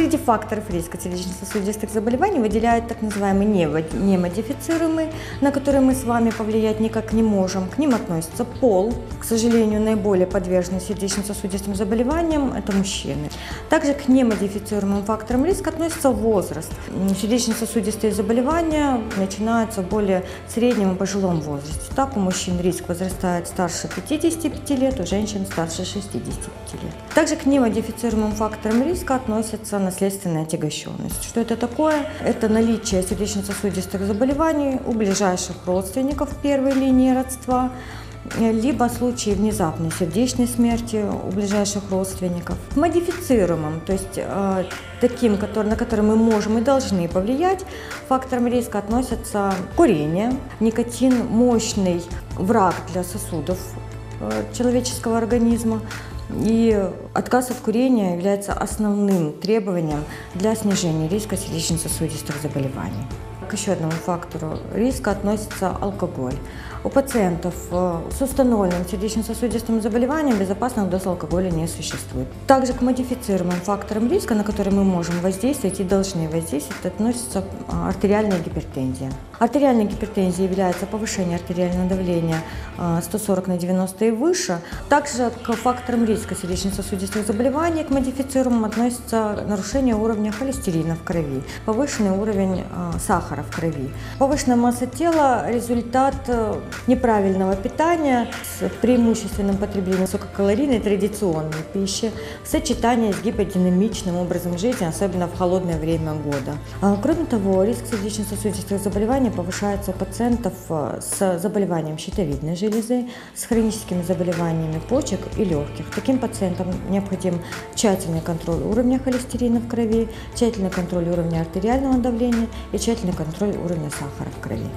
Среди факторов риска сердечно-сосудистых заболеваний выделяют так называемые немодифицируемые, на которые мы с вами повлиять никак не можем. К ним относится пол. К сожалению, наиболее подвержены сердечно-сосудистым заболеваниям – это мужчины. Также к немодифицируемым факторам риска относится возраст. Сердечно-сосудистые заболевания начинаются в более среднем и пожилом возрасте. Так, у мужчин риск возрастает старше 55 лет, у женщин старше 65 лет. Также к немодифицируемым факторам риска относится наследственная отягощенность. Что это такое? Это наличие сердечно-сосудистых заболеваний у ближайших родственников первой линии родства, либо случаи внезапной сердечной смерти у ближайших родственников. К модифицируемым, то есть таким, на которые мы можем и должны повлиять, фактором риска относятся курение. Никотин – мощный враг для сосудов человеческого организма. И отказ от курения является основным требованием для снижения риска сердечно-сосудистых заболеваний. К еще одному фактору риска относится алкоголь. У пациентов с установленным сердечно-сосудистым заболеванием безопасных доз алкоголя не существует. Также к модифицируемым факторам риска, на которые мы можем воздействовать и должны воздействовать, относится артериальная гипертензия. Артериальной гипертензией является повышение артериального давления 140/90 и выше. Также к факторам риска сердечно-сосудистых заболеваний, к модифицируемым, относится нарушение уровня холестерина в крови, повышенный уровень сахара в крови. Повышенная масса тела – результат неправильного питания с преимущественным потреблением высококалорийной традиционной пищи в сочетании с гиподинамичным образом жизни, особенно в холодное время года. Кроме того, риск сердечно-сосудистых заболеваний повышается у пациентов с заболеванием щитовидной железы, с хроническими заболеваниями почек и легких. Таким пациентам необходим тщательный контроль уровня холестерина в крови, тщательный контроль уровня артериального давления и тщательный контроль уровня сахара в крови.